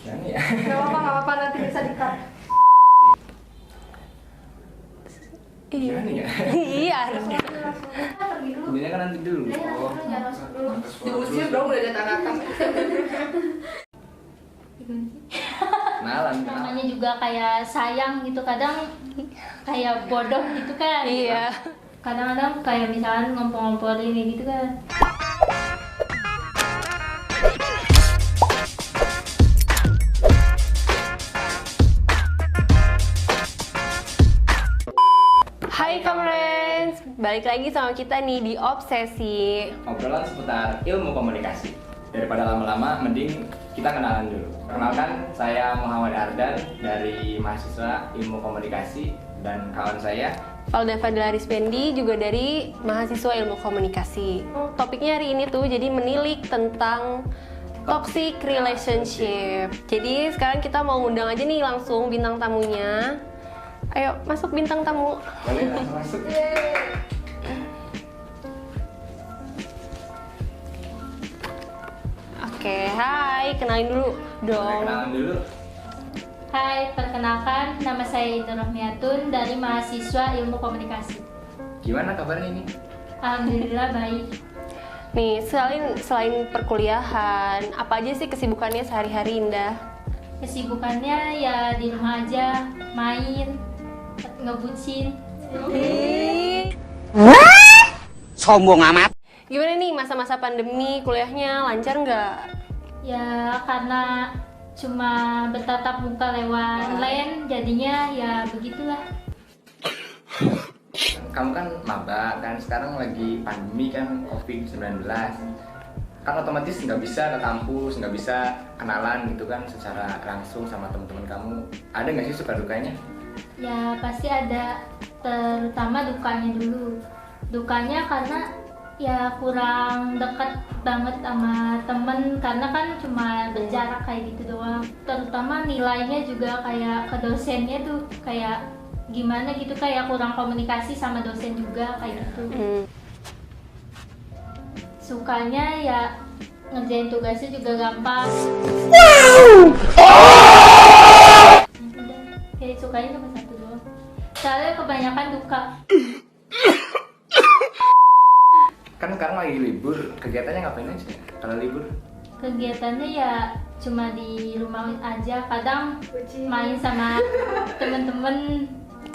Jangan ya. Nggak apa-apa, nanti bisa di-cut. Gimana ya? Iya. Pergi dulu. Sebenarnya kan nanti dulu. Oh. Jangan masuk dulu. Diusir dong, udah ada tanakan. Kenalan. Namanya juga kayak sayang gitu, kadang kayak bodoh gitu kan. Iya. Kadang-kadang kayak misalnya ngompol-ngompolin gitu kan. Hai Kamrens, balik lagi sama kita nih di Obsesi. Obrolan seputar ilmu komunikasi. Daripada lama-lama, mending kita kenalan dulu. Perkenalkan, saya Muhammad Ardan dari mahasiswa ilmu komunikasi dan kawan saya. Valda Fadlaris Pendi juga dari mahasiswa ilmu komunikasi. Topiknya hari ini tuh jadi menilik tentang toxic relationship. Jadi sekarang kita mau undang aja nih langsung bintang tamunya. Ayo masuk bintang tamu. Boleh langsung masuk. Oke, hai, kenalin dulu Boleh dong. kenalan dulu. Hai, perkenalkan nama saya Indah Rohmiatun dari mahasiswa ilmu komunikasi. Gimana kabarnya ini? Alhamdulillah baik. Nih, selain perkuliahan, apa aja sih kesibukannya sehari-hari Indah? Kesibukannya ya di rumah aja, main, ngebucin. Sombong amat. Gimana nih masa-masa pandemi, kuliahnya lancar nggak? Ya karena cuma bertatap muka lewat online, jadinya ya begitulah. Kamu kan maba kan, sekarang lagi pandemi kan COVID-19. Kan otomatis nggak bisa ke kampus, nggak bisa kenalan gitu kan secara langsung sama teman-teman kamu. Ada nggak sih suka dukanya? Ya pasti ada, terutama dukanya dulu. Dukanya karena ya kurang dekat banget sama temen, karena kan cuma berjarak kayak gitu doang. Terutama nilainya juga kayak ke dosennya tuh kayak gimana gitu, kayak kurang komunikasi sama dosen juga kayak gitu. Sukanya ya ngerjain tugasnya juga gampang. Udah, kayak sukanya cuma satu doang. Soalnya kebanyakan duka. Kan sekarang lagi libur, kegiatannya ngapain aja kalau libur? Kegiatannya ya cuma di rumah aja, kadang main sama temen-temen,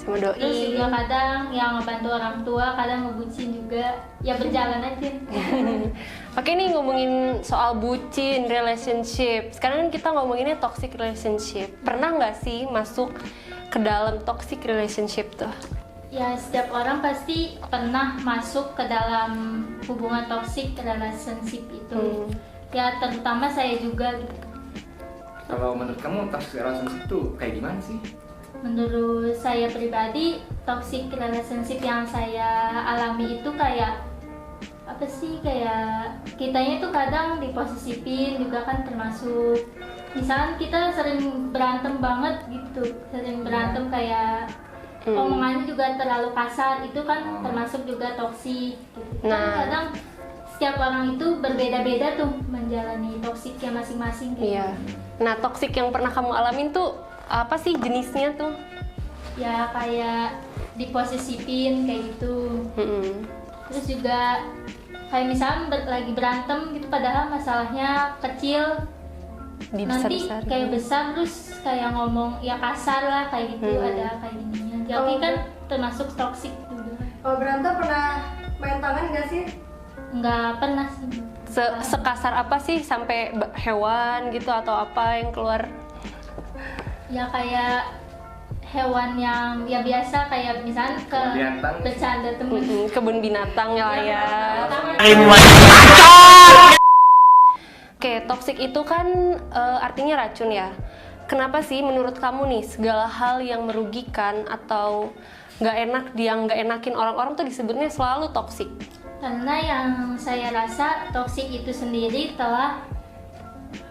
Sama terus doi. juga kadang yang ngebantu orang tua, kadang ngebucin juga, ya berjalan aja. Oke nih ngomongin soal bucin, relationship. Sekarang kan kita ngomonginnya toxic relationship. Pernah nggak sih masuk ke dalam toxic relationship tuh? Ya setiap orang pasti pernah masuk ke dalam hubungan toxic relationship itu. Ya terutama saya juga gitu. Kalau menurut kamu toxic relationship itu kayak gimana sih? Menurut saya pribadi, toxic relationship yang saya alami itu kayak apa sih, kayak kitanya tuh kadang diposisifin juga kan, termasuk misalnya kita sering berantem banget gitu, sering berantem kayak omongannya juga terlalu kasar, itu kan termasuk juga toksik gitu. Kan Nah. kadang setiap orang itu berbeda-beda tuh menjalani toksiknya masing-masing gitu. Iya. Nah toxic yang pernah kamu alamin tuh apa sih jenisnya tuh? Ya kayak diposisifin kayak gitu. Terus juga kayak misalnya lagi berantem gitu, padahal masalahnya kecil, nanti Dibesar-besarin. kayak besar, terus kayak ngomong ya kasar lah kayak gitu. Ada kayak gininya, jadi kan termasuk toksik juga. Kalau berantem pernah main tangan nggak sih? Nggak pernah sih. Sekasar apa sih sampai hewan gitu atau apa yang keluar? Ya kayak hewan yang ya biasa, kayak misalnya ke Binatang. bercanda temen. Kebun binatang ya. Oke, toxic itu kan artinya racun ya. Kenapa sih menurut kamu nih segala hal yang merugikan atau nggak enak, yang nggak enakin orang-orang tuh disebutnya selalu toxic? Karena yang saya rasa toksik itu sendiri telah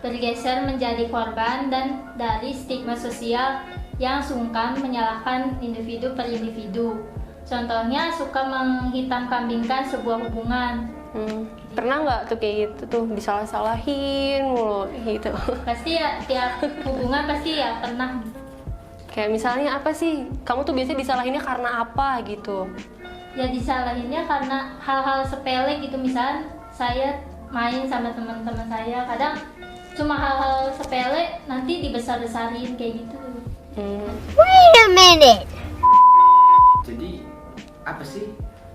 bergeser menjadi korban dan dari stigma sosial yang sungkan menyalahkan individu per individu. Contohnya suka menghitam-kambingkan sebuah hubungan. Pernah nggak tuh kayak gitu tuh disalah-salahin mulu gitu? Pasti ya tiap hubungan pasti ya pernah. Kayak misalnya apa sih? Kamu tuh biasanya disalahinnya karena apa gitu? Ya disalahinnya karena hal-hal sepele gitu, misal saya main sama teman-teman saya, kadang cuma hal-hal sepele nanti dibesar-besarin kayak gitu. Wait a minute. Jadi apa sih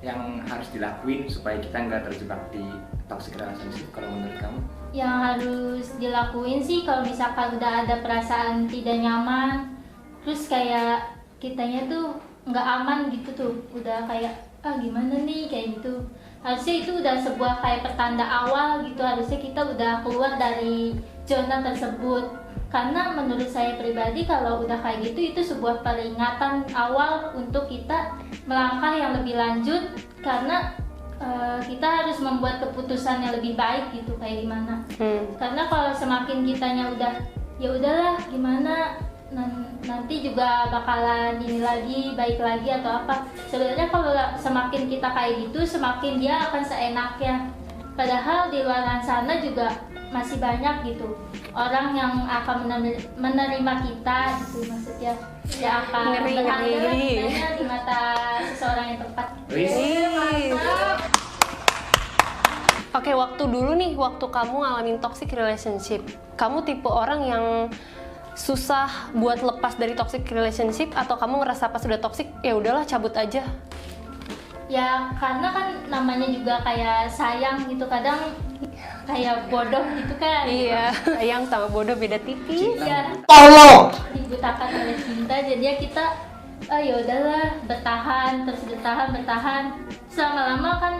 yang harus dilakuin supaya kita nggak terjebak di toxic relationship kalau menurut kamu? Yang harus dilakuin sih kalau misalkan udah ada perasaan tidak nyaman, terus kayak kitanya tuh nggak aman gitu tuh, udah kayak gimana nih kayak gitu, harusnya itu udah sebuah kayak pertanda awal gitu, harusnya kita udah keluar dari zona tersebut. Karena menurut saya pribadi kalau udah kayak gitu itu sebuah peringatan awal untuk kita melangkah yang lebih lanjut, karena kita harus membuat keputusan yang lebih baik gitu kayak gimana. Karena kalau semakin kitanya udah ya udahlah gimana nanti juga bakalan ini lagi baik lagi atau apa. Sebenarnya kalau semakin kita kayak gitu semakin dia akan seenaknya. Padahal di luar sana juga masih banyak gitu orang yang akan menerima kita gitu, maksudnya dia akan berharga di mata seseorang yang tepat. Oke, waktu dulu nih, waktu kamu ngalamin toxic relationship, kamu tipe orang yang susah buat lepas dari toxic relationship atau kamu ngerasa pas udah toxic ya udahlah cabut aja? Ya karena kan namanya juga kayak sayang gitu, kadang kayak bodoh gitu kan. Iya, sayang sama bodoh beda tipis. Iya. Tolong. Dibutakan oleh cinta, jadi kita ya udahlah bertahan, terus bertahan. Selama-lama kan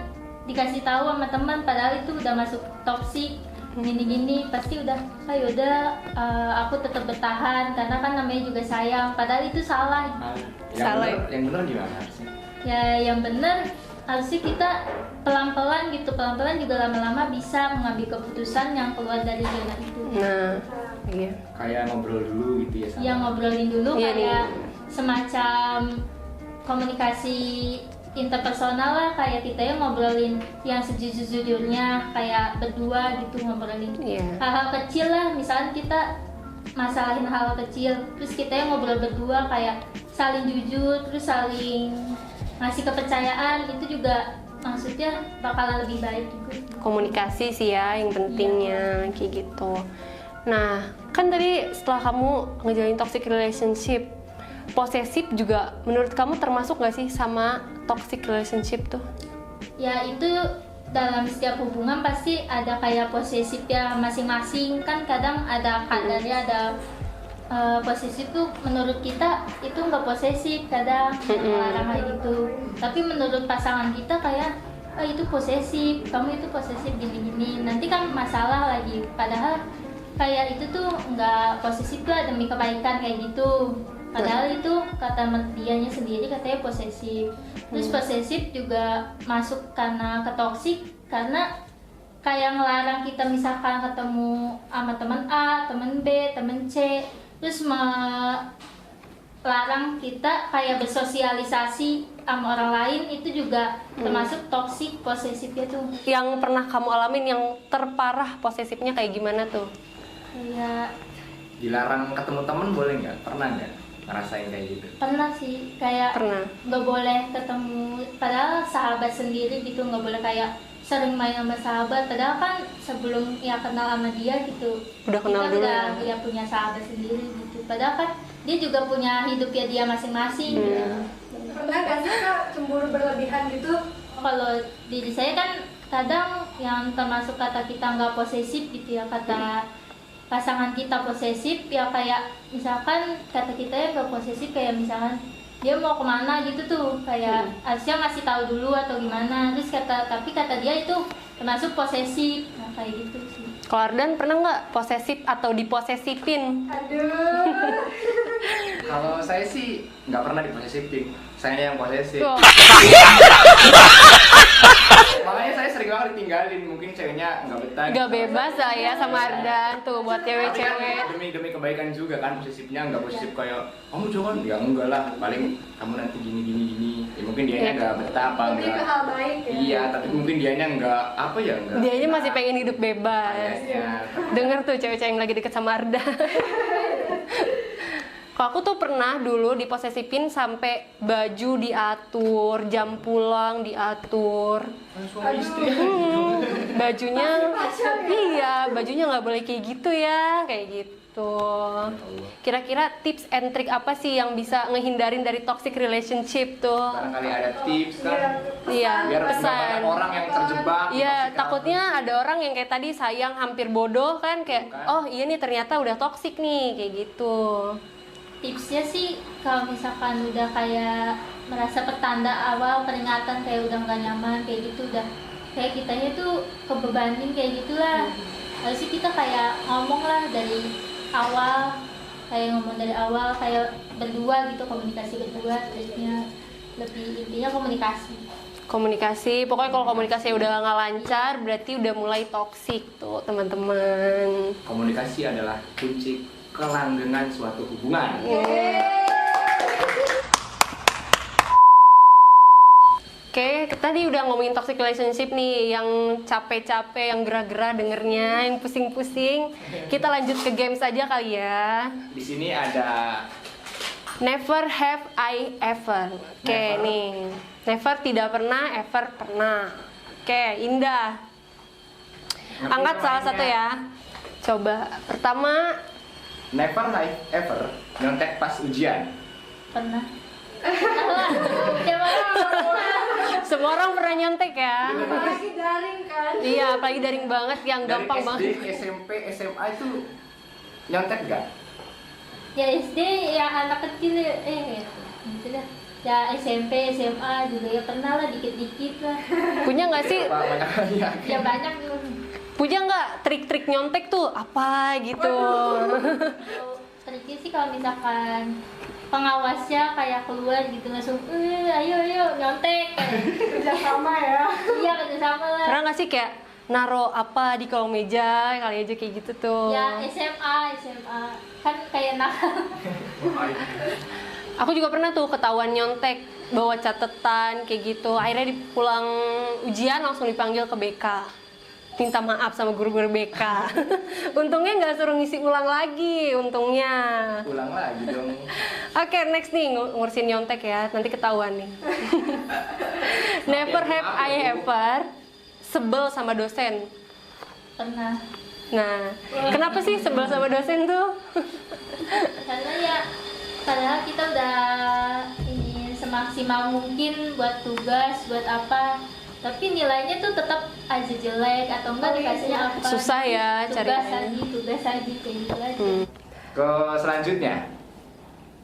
dikasih tahu sama teman, padahal itu udah masuk toksik gini-gini, pasti udah yaudah aku tetap bertahan karena kan namanya juga sayang, padahal itu salah. Yang benar gimana harusnya? Ya yang benar harusnya kita pelan-pelan gitu, pelan-pelan juga lama-lama bisa mengambil keputusan yang keluar dari zona itu. Nah, iya. Kayak ngobrol dulu gitu ya sama. Yang ngobrolin dulu Iya, kayak nih. semacam komunikasi interpersonal lah, kayak kita yang ngobrolin yang sejujur-jujurnya kayak berdua gitu, ngobrolin hal-hal kecil lah, misalnya kita masalahin hal kecil terus kita yang ngobrol berdua kayak saling jujur terus saling ngasih kepercayaan, itu juga maksudnya bakalan lebih baik juga. Komunikasi sih ya yang pentingnya kayak gitu. Nah, kan tadi setelah kamu ngejalanin toxic relationship, posesif juga menurut kamu termasuk gak sih sama toxic relationship tuh? Ya itu dalam setiap hubungan pasti ada kayak posesif ya masing-masing, kan kadang ada kadarnya, ada posesif tuh menurut kita itu nggak posesif, kadang melarang kayak gitu, tapi menurut pasangan kita kayak itu posesif, kamu itu posesif gini-gini, nanti kan masalah lagi, padahal kayak itu tuh nggak posesif tuh demi kebaikan kayak gitu, padahal itu kata dianya sendiri katanya posesif. Terus posesif juga masuk karena ke toksik, karena kayak ngelarang kita misalkan ketemu sama teman A, teman B, teman C, terus melarang kita kayak bersosialisasi sama orang lain, itu juga termasuk toksik posesifnya tuh. Yang pernah kamu alamin yang terparah posesifnya kayak gimana tuh? Kayak Dilarang ketemu temen boleh nggak? Pernah nggak ngerasain kayak gitu? pernah sih, kayak Pernah. nggak boleh ketemu, padahal sahabat sendiri gitu, nggak boleh kayak sering main sama sahabat, padahal kan sebelum ya kenal sama dia gitu Udah kenal kita dulu udah ya? punya sahabat sendiri gitu, padahal kan dia juga punya hidupnya dia masing-masing gitu. Pernah gak sih Kak cemburu berlebihan gitu? Kalau diri saya kan kadang yang termasuk kata kita nggak posesif gitu ya, kata pasangan kita posesif ya, kayak misalkan kata kita ya nggak posesif, kayak misalkan dia mau kemana gitu tuh kayak harusnya ngasih tahu dulu atau gimana, terus tapi kata dia itu termasuk posesif, nah kayak gitu sih. Kalau Ardan pernah nggak posesif atau diposesifin? Aduh. Kalau saya sih nggak pernah diposesifin, saya yang posesif. Tuh. Makanya saya sering sering banget ditinggalin, mungkin ceweknya nggak betah. Gak bebas lah ya sama Ardan tuh buat Tapi kan cewek-cewek. demi kebaikan juga kan, posesifnya nggak posesif kayak kamu jangan, ya enggak lah, paling kamu nanti gini. Ya, mungkin dianya Iya. nggak betah apa Lebih ke enggak. hal baik ya. Iya, tapi mungkin dianya nggak apa ya enggak. Dianya masih pengen hidup bebas. Kayaknya. Denger tuh cewek-cewek yang lagi deket sama Ardan. Kalau aku tuh pernah dulu diposesifin sampai baju diatur, jam pulang diatur. Suami istri. Bajunya, iya, bajunya nggak boleh kayak gitu ya, kayak gitu. Kira-kira tips and trick apa sih yang bisa ngehindarin dari toxic relationship tuh? Barangkali ada tips kan. Iya, Biar pesan. banyak orang yang terjebak. di Iya, toxic takutnya ada orang yang kayak tadi sayang hampir bodoh kan, kayak Bukan. oh iya nih ternyata udah toxic nih, kayak gitu. Tipsnya sih kalau misalkan udah kayak merasa pertanda awal peringatan kayak udah nggak nyaman kayak gitu, udah kayak kitanya tuh kebebanin kayak gitulah. Harus sih kita kayak ngomong lah dari awal, kayak berdua gitu, komunikasi berdua, triknya lebih intinya komunikasi. Pokoknya kalau komunikasi udah nggak lancar berarti udah mulai toxic tuh teman-teman. Komunikasi adalah kunci kelanggengan suatu hubungan. Oke, tadi udah ngomongin toxic relationship nih, yang capek-capek, yang gerah-gerah dengernya, yang pusing-pusing. Kita lanjut ke games aja kali ya. Di sini ada Never have I ever. Oke, Never. nih. Never tidak pernah, ever pernah. Oke, Indah. ngerti Angkat salah namanya. satu ya. Coba. Pertama, Never have ever nyontek pas ujian. Pernah. Siapa semua orang pernah nyontek ya. Apalagi daring kan. Iya, apalagi daring banget, yang Dari gampang SD, banget. SMP, SMA itu nyontek gak? ya SD ya anak kecil gitu dah. Ya SMP, SMA juga ya pernah lah dikit-dikit lah. Punya nggak sih? Banyak kali ya. Ya banyak tuh. Punya nggak trik-trik nyontek tuh apa gitu? Kalau triknya sih kalau misalkan pengawasnya kayak keluar gitu langsung, ayo nyontek. Kerja sama ya. Iya kerja sama lah. Pernah nggak sih kayak naro apa di kolong meja kali aja kayak gitu tuh? Ya SMA kan kayak nakal. Aku juga pernah tuh ketahuan nyontek, bawa catatan kayak gitu. Akhirnya di pulang ujian langsung dipanggil ke BK. Minta maaf sama guru-guru BK. Untungnya nggak suruh ngisi ulang lagi, untungnya. Ulang lagi dong. Oke, next nih ngurusin nyontek ya, nanti ketahuan nih. Never have I ever sebel sama dosen. Pernah. Nah, kenapa sih sebel sama dosen tuh? Karena ya padahal kita udah ini semaksimal mungkin buat tugas, buat apa, tapi nilainya tuh tetap aja jelek atau enggak dikasihnya apa. Susah ya tugas carinya. tugas aja kayak gitu aja. Ke selanjutnya,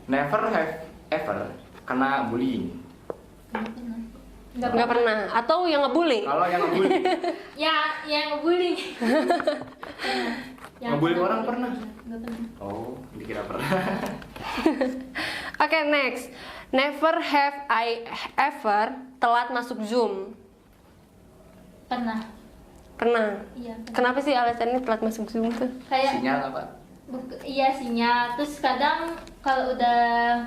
never have ever kena bullying. Nggak pernah. Atau yang ngebully? Kalau yang ngebully, Ya, yang ngebully. ngebully orang pernah? Nggak pernah. Oh, dikira pernah. Oke, next. Never have I ever telat masuk Zoom. Pernah. Pernah. Iya. pernah. Kenapa sih alasannya telat masuk Zoom tuh? Kayak Sinyal apa? iya sinyal. Terus kadang kalau udah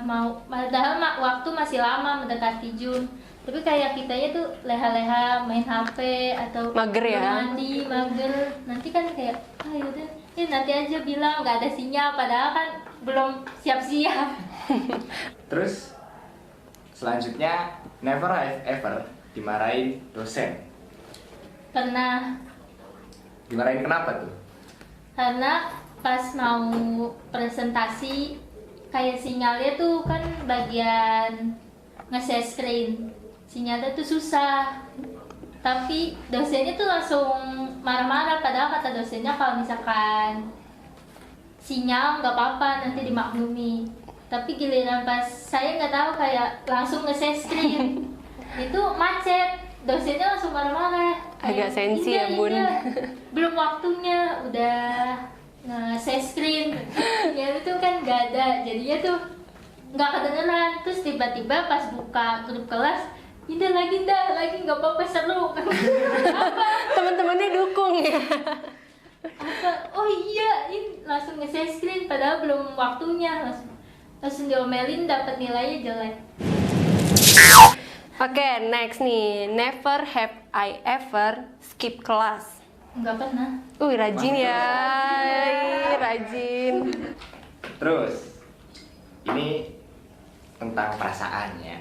mau, padahal waktu masih lama mendekati Zoom, tapi kayak kitanya tuh leha-leha main HP atau Mager ya? mandi, mager. Nanti kan kayak, yaudah, nanti aja bilang nggak ada sinyal, padahal kan belum siap-siap. Terus selanjutnya, never have ever dimarahin dosen. Pernah, Dimarahin kenapa tuh? karena pas mau presentasi kayak sinyalnya tuh kan bagian nge-share screen, sinyalnya tuh susah, tapi dosennya tuh langsung marah-marah, padahal kata dosennya kalau misalkan sinyal nggak apa-apa nanti dimaklumi, tapi giliran pas saya nggak tahu kayak langsung nge-share screen itu macet, dosennya langsung marah-marah. Agak sensi ya, Bun. Belum waktunya udah nge-share screen ya itu kan nggak ada, jadinya tuh nggak kedengeran. Terus tiba-tiba pas buka grup kelas Indah lagi nggak apa-apa seru kan. Apa? Teman-temannya dukung ya. Apa? Oh iya, ini langsung nge-share screen padahal belum waktunya, langsung diomelin dapat nilainya jelek. Oke, next nih. Never have I ever skip kelas. Nggak pernah. Rajin ya. Ih, rajin. Terus ini tentang perasaannya.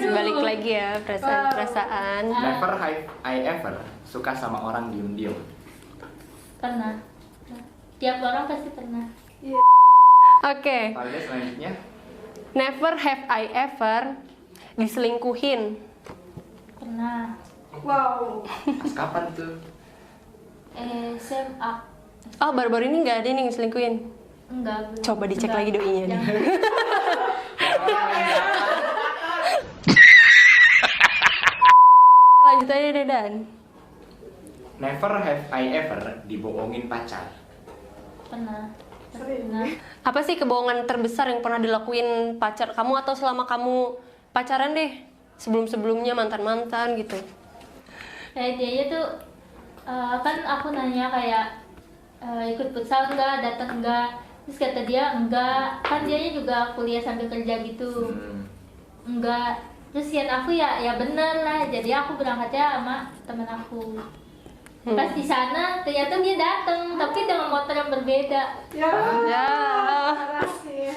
Balik lagi ya, perasaan-perasaan. Never have I ever suka sama orang diem-diem. Pernah. Tiap orang pasti pernah. Oke, Lalu selanjutnya, never have I ever diselingkuhin. Pernah. Wow. pas kapan tuh? SMA. Oh, baru-baru ini nggak ada nih yang diselingkuhin. Enggak. belum. Coba dicek Enggak. lagi doinya nih. Jangan. Lanjut aja deh, Dan. Never have I ever dibohongin pacar. Pernah. Sering. Pernah. Apa sih kebohongan terbesar yang pernah dilakuin pacar kamu atau selama kamu pacaran deh? Sebelum-sebelumnya mantan-mantan gitu. Kayak dia tuh kan aku nanya kayak ikut futsal enggak, datang enggak. Terus kata dia enggak, kan dia juga kuliah sambil kerja gitu. Enggak. Terus kan aku ya bener lah. Jadi aku berangkatnya sama temen aku. Pas di sana ternyata dia datang tapi dengan motor yang berbeda. Ya. Ya. Parah sih.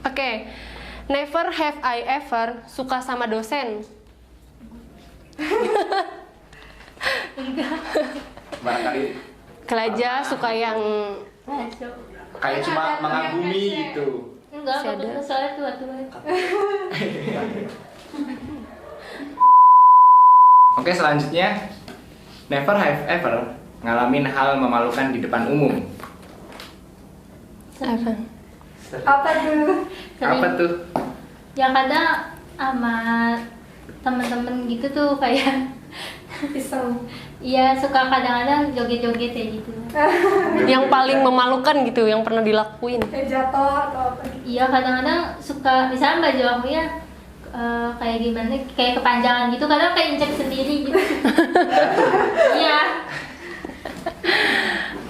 Oke. Never have I ever suka sama dosen. Barangkali Kelaja suka yang Masuk. kayak cuma mengagumi gitu. Enggak, Masih ada. bener soalnya tua-tua. Oke, selanjutnya, never have ever ngalamin hal memalukan di depan umum. apa? Apa tuh? Sering. Apa tuh? Ya kadang sama temen-temen gitu tuh kayak Iseng. iya suka kadang-kadang joget-joget kayak gitu. Yang paling memalukan gitu yang pernah dilakuin. Kayak jatuh atau apa gitu. Iya kadang-kadang suka misalnya baju aku ya kayak gimana kayak kepanjangan gitu kadang kayak injek sendiri gitu. Iya.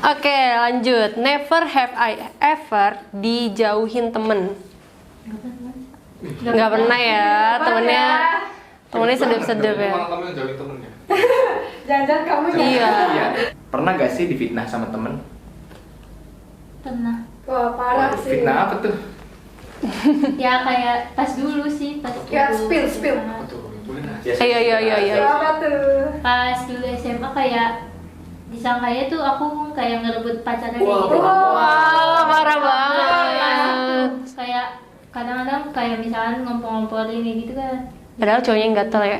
Oke, lanjut. Never have I ever dijauhin temen. Nggak pernah ya, temennya sedep-sedep ya. Malah kamu yang jauhin temennya. Jangan-jangan kamu Iya. Iya. Pernah gak sih difitnah sama temen? Pernah. Wah, parah sih. Fitnah apa tuh? Ya kayak pas dulu sih pas Ya, dulu spill. SMA. Betul, boleh nah. Iya. Apa tuh? Pas dulu SMA kayak disangkanya tuh aku kayak ngerebut pacarnya kayak Wah, gitu. Wah, parah Pas banget. tuh kayak kadang-kadang kayak misalkan ngompol-ngompolin kayak gitu kan. Padahal cowoknya yang gatel ya.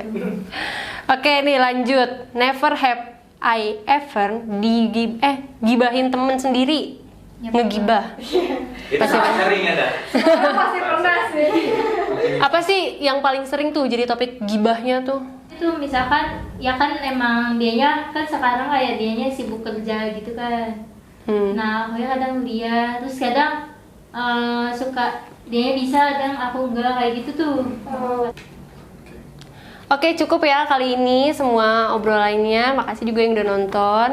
Oke, nih lanjut. Never have I ever gibahin temen sendiri. Ya, Ngegibah. Itu sangat sering ada. Orang pasti pernah sih. Apa sih yang paling sering tuh jadi topik gibahnya tuh? Itu misalkan ya kan emang dianya kan sekarang kayak dianya sibuk kerja gitu kan. Nah aku ya kadang dia terus kadang suka dia bisa kadang aku enggak kayak gitu tuh. Oke, cukup ya kali ini semua obrolannya. Makasih juga yang udah nonton.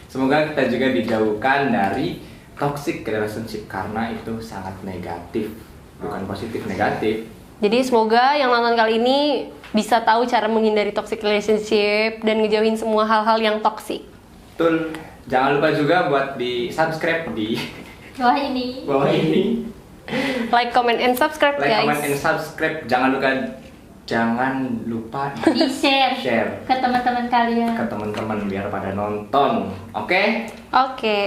Semoga kita juga dijauhkan dari toxic relationship karena itu sangat negatif, bukan positif, negatif. Jadi semoga yang nonton kali ini bisa tahu cara menghindari toxic relationship dan ngejauhin semua hal-hal yang toxic. Betul. Jangan lupa juga buat di subscribe di Bawah ini. bawah ini. Like, comment, and subscribe Like, guys. comment, and subscribe. Jangan lupa Di share share ke teman-teman kalian. ke teman-teman biar pada nonton. Oke? Oke.